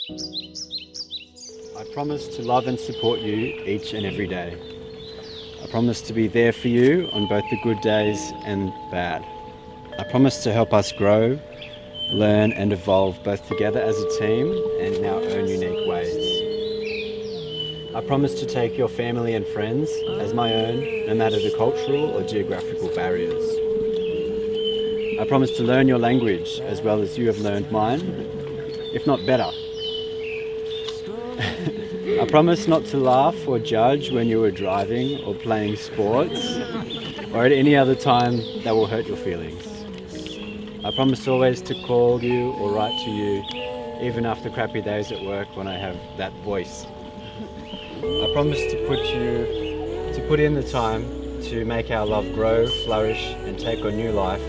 I promise to love and support you each and every day. I promise to be there for you on both the good days and bad. I promise to help us grow, learn and evolve both together as a team and in our own unique ways. I promise to take your family and friends as my own, no matter the cultural or geographical barriers. I promise to learn your language as well as you have learned mine, if not better. I promise not to laugh or judge when you are driving or playing sports or at any other time that will hurt your feelings. I promise always to call you or write to you even after crappy days at work when I have that voice. I promise to put in the time to make our love grow, flourish and take on new life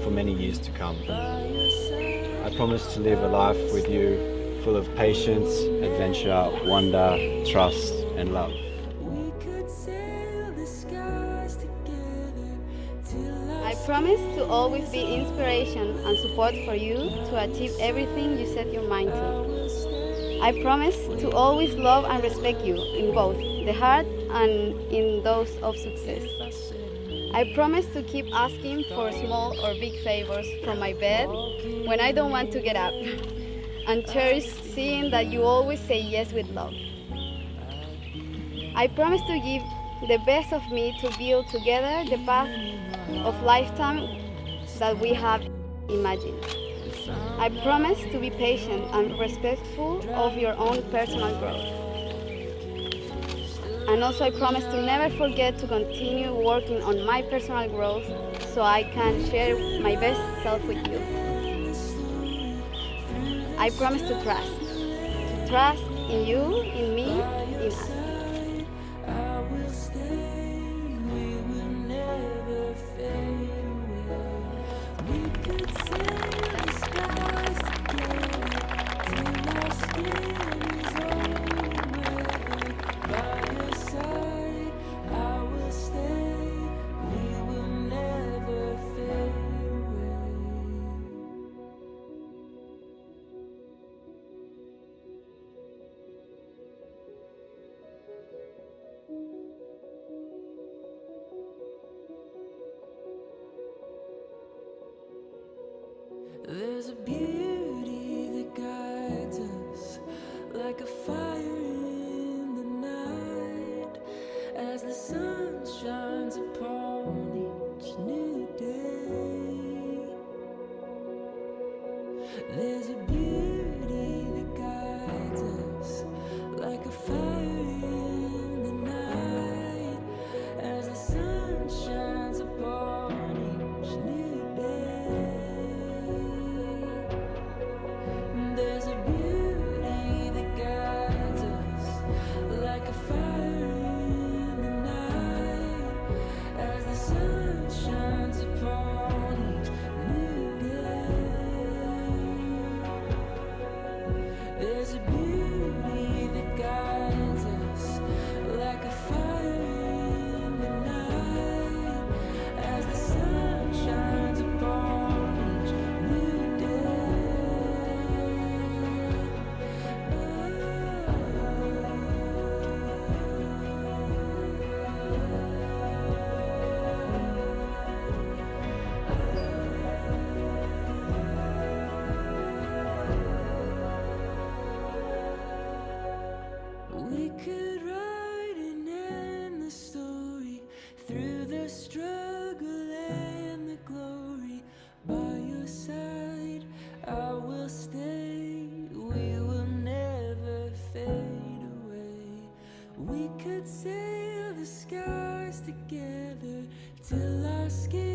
for many years to come. I promise to live a life with you full of patience, adventure, wonder, trust and love. I promise to always be inspiration and support for you to achieve everything you set your mind to. I promise to always love and respect you in both the hard and in those of success. I promise to keep asking for small or big favors from my bed when I don't want to get up and cherish seeing that you always say yes with love. I promise to give the best of me to build together the path of lifetime that we have imagined. I promise to be patient and respectful of your own personal growth. And also I promise to never forget to continue working on my personal growth so I can share my best self with you. I promise to trust in you, in me, in us. There's a beauty that guides us like a fire in the night as the sun shines upon each new day. There's a beauty that guides us like a fire in the night as the sun shines upon each new day. There's a beauty that guides us like a fire in the night as the sun shines upon each new day. There's a beauty that guides us like a fire in the night as the sun shines upon each new day. We could write an endless story through the struggle and the glory. By your side, I will stay. We will never fade away. We could sail the skies together till our skin